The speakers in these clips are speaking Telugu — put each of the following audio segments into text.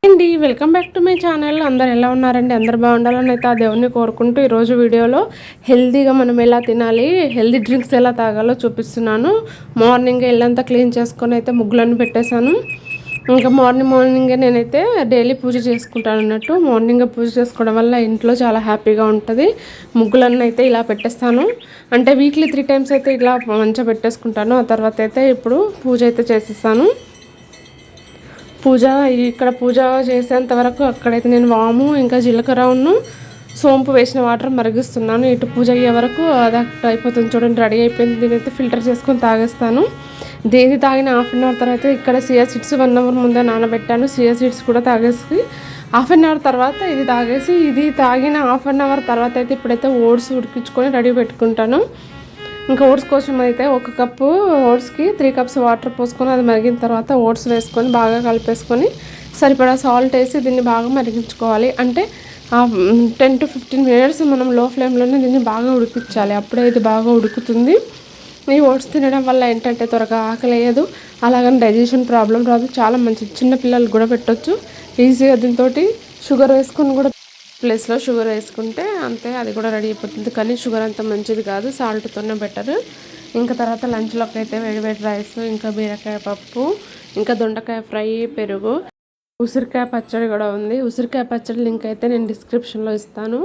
అండి welcome back to my channel. అందరు ఎలా ఉన్నారండి? అందరు బాగుండాలని అయితే ఆ దేవుని కోరుకుంటూ ఈరోజు వీడియోలో హెల్తీగా మనం ఎలా తినాలి, హెల్తీ డ్రింక్స్ ఎలా తాగాలో చూపిస్తున్నాను. మార్నింగ్ ఇల్లంతా క్లీన్ చేసుకొని అయితే ముగ్గులను పెట్టేశాను. ఇంకా మార్నింగే నేనైతే డైలీ పూజ చేసుకుంటాను అన్నట్టు. మార్నింగ్ పూజ చేసుకోవడం వల్ల ఇంట్లో చాలా హ్యాపీగా ఉంటుంది. ముగ్గులన్నీ అయితే ఇలా పెట్టేస్తాను. అంటే వీక్లీ 3 times అయితే ఇలా మంచిగా పెట్టేసుకుంటాను. ఆ తర్వాత అయితే ఇప్పుడు పూజ అయితే చేసేస్తాను. పూజ ఇక్కడ పూజ చేసేంత వరకు అక్కడైతే నేను వాము ఇంకా జీలకర్రను సోంపు వేసిన వాటర్ మరిగిస్తున్నాను. ఇటు పూజ అయ్యే వరకు అది అక్కడ అయిపోతుంది. చూడండి, రెడీ అయిపోయింది. దీనైతే ఫిల్టర్ చేసుకొని తాగేస్తాను. దేని తాగిన 1/2 hour తర్వాత ఇక్కడ సియా సీడ్స్ 1 hour ముందే నానబెట్టాను. సియా సీడ్స్ కూడా తాగేసి 1/2 hour తర్వాత ఇది తాగేసి, ఇది తాగిన 1/2 hour తర్వాత అయితే ఇప్పుడైతే ఓట్స్ ఉడికించుకొని రెడీ పెట్టుకుంటాను. ఇంకా ఓట్స్ కోసం అయితే 1 కప్పు ఓట్స్కి 3 cups వాటర్ పోసుకొని అది మరిగిన తర్వాత ఓట్స్ వేసుకొని బాగా కలిపేసుకొని సరిపడా సాల్ట్ వేసి దీన్ని బాగా మరిగించుకోవాలి. అంటే 10 to 15 minutes మనం లో ఫ్లేమ్లోనే దీన్ని బాగా ఉడికించాలి. అప్పుడే ఇది బాగా ఉడుకుతుంది. ఈ ఓట్స్ తినడం వల్ల ఏంటంటే త్వరగా ఆకలి వేయదు, అలాగని డైజెషన్ ప్రాబ్లం రాదు. చాలా మంచిది, చిన్న పిల్లలకు కూడా పెట్టొచ్చు ఈజీగా. దీంతో షుగర్ వేసుకొని కూడా ప్లేస్లో షుగర్ వేసుకుంటే అంతే, అది కూడా రెడీ అయిపోతుంది. కానీ షుగర్ అంత మంచిది కాదు, సాల్ట్తోనే బెటర్. ఇంకా తర్వాత లంచ్లోకి అయితే వేడి రైస్, ఇంకా బీరకాయ పప్పు, ఇంకా దొండకాయ ఫ్రై, పెరుగు, ఉసిరికాయ పచ్చడి కూడా ఉంది. ఉసిరికాయ పచ్చడి లింక్ అయితే నేను డిస్క్రిప్షన్లో ఇస్తాను,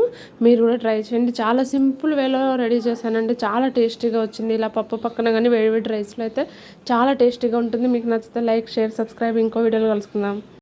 మీరు కూడా ట్రై చేయండి. చాలా సింపుల్ వేలో రెడీ చేశానండి, చాలా టేస్టీగా వచ్చింది. ఇలా పప్పు పక్కన కానీ వేడి రైస్లో అయితే చాలా టేస్టీగా ఉంటుంది. మీకు నచ్చితే లైక్, షేర్, సబ్స్క్రైబ్. ఇంకో వీడియోలో కలుసుకుందాం.